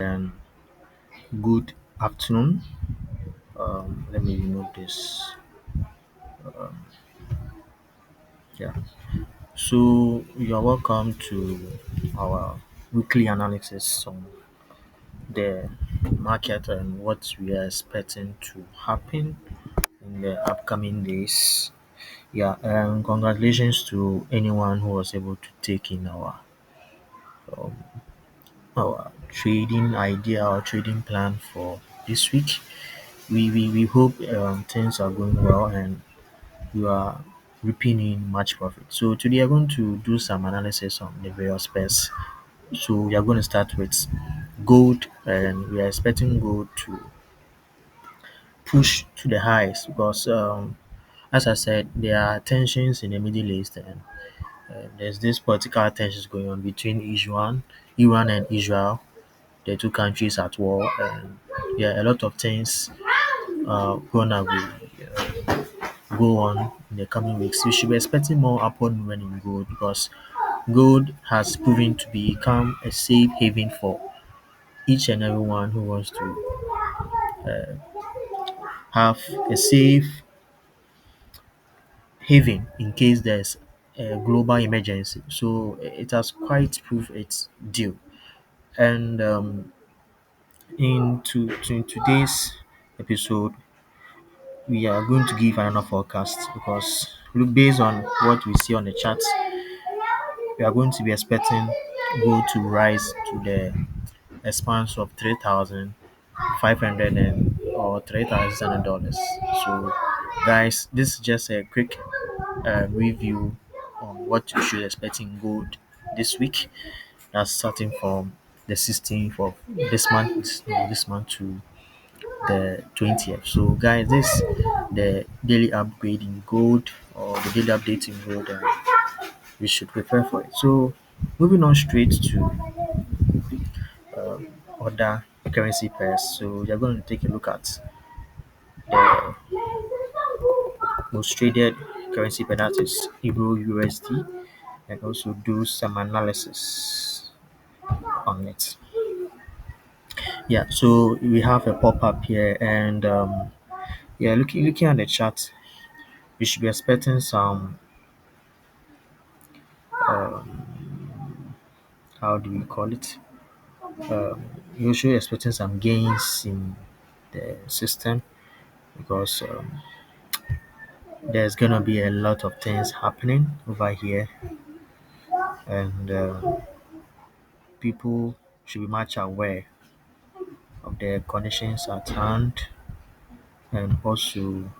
And good afternoon. Let me remove this. Yeah. So you're welcome to our weekly analysis on the market and what we are expecting to happen in the upcoming days. Yeah, and congratulations to anyone who was able to take in um, our trading idea or trading plan for this week. We hope things are going well and you are reaping in much profit. So today I'm going to do some analysis on the various pairs. So we are going to start with gold, and we are expecting gold to push to the highs because, as I said, there are tensions in the Middle East, and there's this political tensions going on between Iran and Israel. The two countries at war, and yeah, a lot of things gonna be go on in the coming weeks. You should be expecting more upward movement in gold because gold has proven to become a safe haven for each and everyone who wants to have a safe haven in case there's a global emergency. So it has quite proved its due. And in today's episode, we are going to give another forecast because look, based on what we see on the charts, we are going to be expecting gold to rise to the expanse of 3,500 and or $3,000. So, guys, this is just a quick review on what you should expect in gold this week. That's starting from the 16th of this month to the 20th. So, guys, this the daily upgrade in gold or the daily update in gold, and we should prepare for it. So, moving on straight to other currency pairs. So, you're going to take a look at the most traded currency pair, that is Euro USD, and also do some analysis on it. Yeah, so we have a pop up here, and yeah, looking at the chart, we should be expecting some how do we call it? You should be expecting some gains in the system because there's gonna be a lot of things happening over here, and people should be much aware of the conditions at hand, and also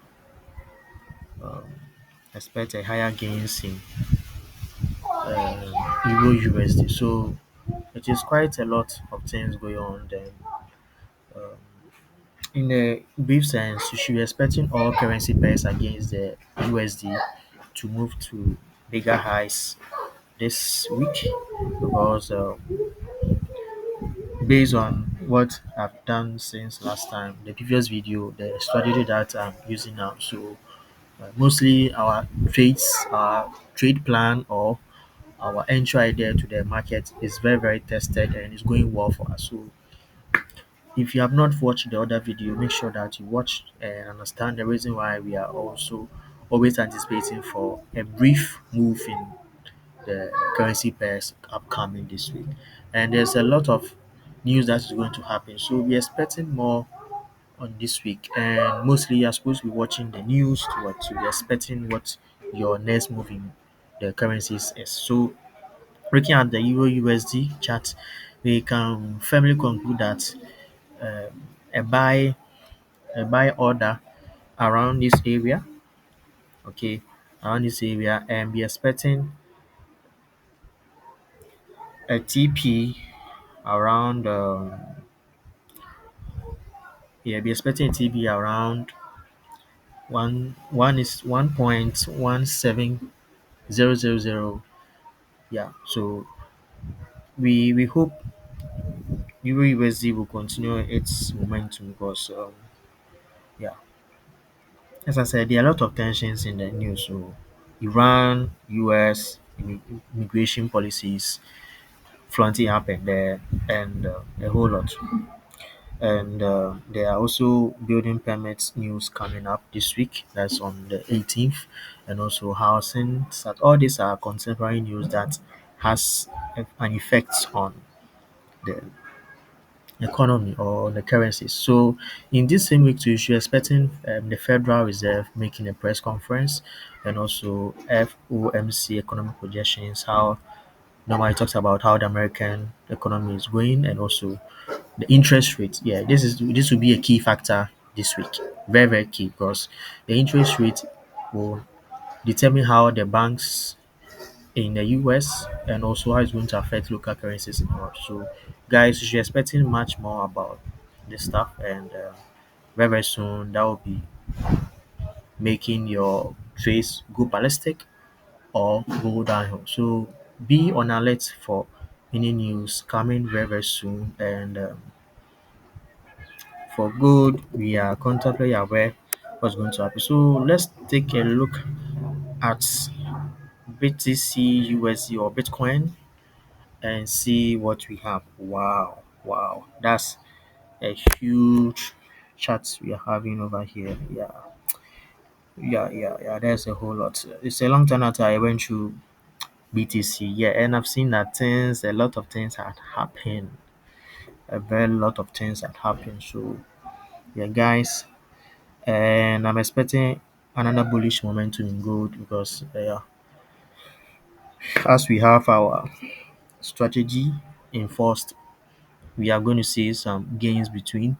expect a higher gains in Euro USD. So it is quite a lot of things going on. Then, in a brief sense, you should be expecting all currency pairs against the USD to move to bigger highs this week because based on what I've done since last time, the previous video, the strategy that I'm using now. So mostly our trade plan or our entry idea to the market is very tested and it's going well for us. So if you have not watched the other video, make sure that you watch and understand the reason why we are also always anticipating for a brief move in the currency pairs upcoming this week. And there's a lot of news that is going to happen. So we're expecting more on this week, and mostly you're supposed to be watching the news to be expecting what your next move in the currencies is. So looking at the Euro USD chart, we can firmly conclude that a buy order around this area, okay, around this area, and be expecting a TP around yeah, be expecting a TP around one is 1.17000. Yeah, so we hope Euro USD will continue its momentum because yeah, as I said, there are a lot of tensions in the news. So Iran, US immigration policies, flaunting happened there, and a whole lot. And there are also building permits news coming up this week. That's on the 18th, and also housing. All these are contemporary news that has an effect on the economy or the currencies. So in this same week too, you're expecting the Federal Reserve making a press conference, and also FOMC economic projections. How normally talks about how the American economy is going, and also the interest rate. Yeah, this will be a key factor this week. Very, very key, because the interest rate will determine how the banks in the US and also how it's going to affect local currencies in Europe. So, guys, you should be expecting much more about this stuff, and very, very soon that will be making your trades go ballistic or go downhill. So, be on alert for any news coming very, very soon, and for good, we are constantly aware what's going to happen. So let's take a look at BTC, USD, or Bitcoin and see what we have. Wow, wow, that's a huge chart we are having over here. Yeah, yeah. There's a whole lot. It's a long time after I went through BTC. Yeah, and I've seen that a lot of things had happened. A very lot of things had happened. So yeah, guys, and I'm expecting another bullish momentum in gold, because as we have our strategy enforced, we are going to see some gains between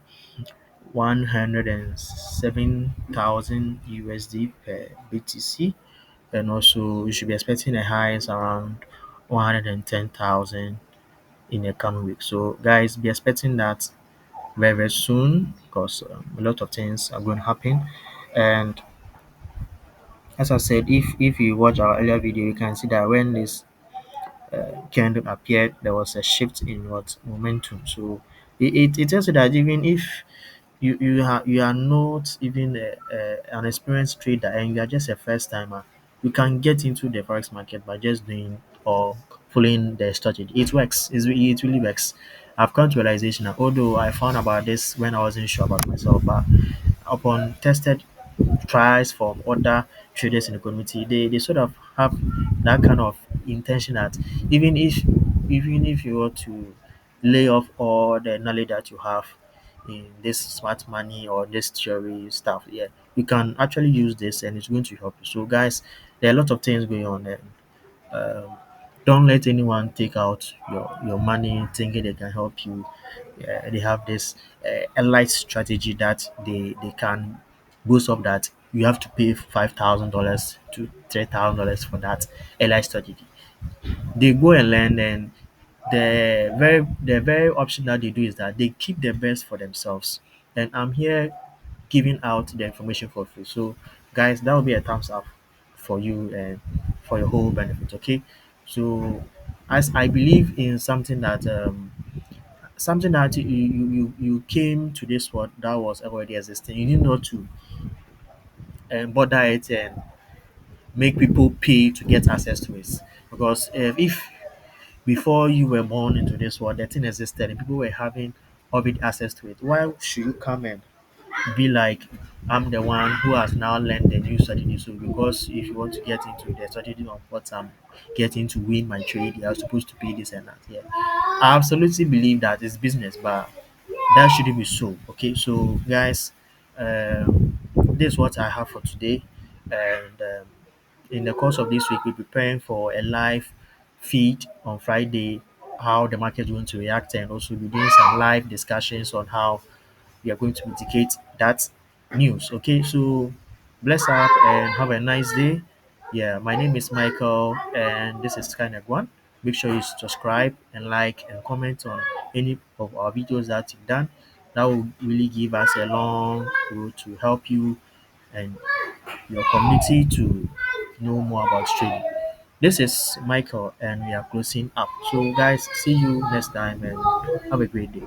107,000 USD per BTC, and also you should be expecting a highs around 110,000 in the coming week. So, guys, be expecting that very, very soon, because a lot of things are going to happen. And as I said, if you watch our earlier video, you can see that when this candle appeared, there was a shift in what momentum. So it tells you that even if you are not even an experienced trader and you are just a first timer, you can get into the forex market by just doing or following the strategy. It works. It really works. I've come to realization that although I found about this when I wasn't sure about myself, but upon tested tries from other traders in the community, they sort of have that kind of intention that even if even if you were to lay off all the knowledge that you have in this smart money or this theory stuff, yeah, you can actually use this and it's going to help you. So guys, there are a lot of things going on, and um, don't let anyone take out your money thinking they can help you. Yeah, they have this elite strategy that they can boast of, that you have to pay $5,000 to $3,000 for that elite strategy. They go and learn, and the very option that they do is that they keep the best for themselves. And I'm here giving out the information for free. So guys, that will be a thumbs up for you and for your whole benefit. Okay. So as I believe in something that you came to this world that was already existing. You need not to bother it and make people pay to get access to it. Because if before you were born into this world, the thing existed and people were having already access to it, why should you come and be like, I'm the one who has now learned the new strategy? So because if you want to get into the strategy of what I'm getting to win my trade, you're supposed to pay this and that. Yeah, I absolutely believe that it's business, but that shouldn't be so. Okay, so guys, this is what I have for today, and in the course of this week, we're preparing for a live feed on Friday, how the market is going to react, and also we're doing some live discussions on how we are going to mitigate that news. Okay, so bless up and have a nice day. Yeah, my name is Michael, and this is kind of one. Make sure you subscribe and like and comment on any of our videos that you've done. That will really give us a long road to help you and your community to know more about trading. This is Michael, and we are closing up. So, guys, see you next time and have a great day.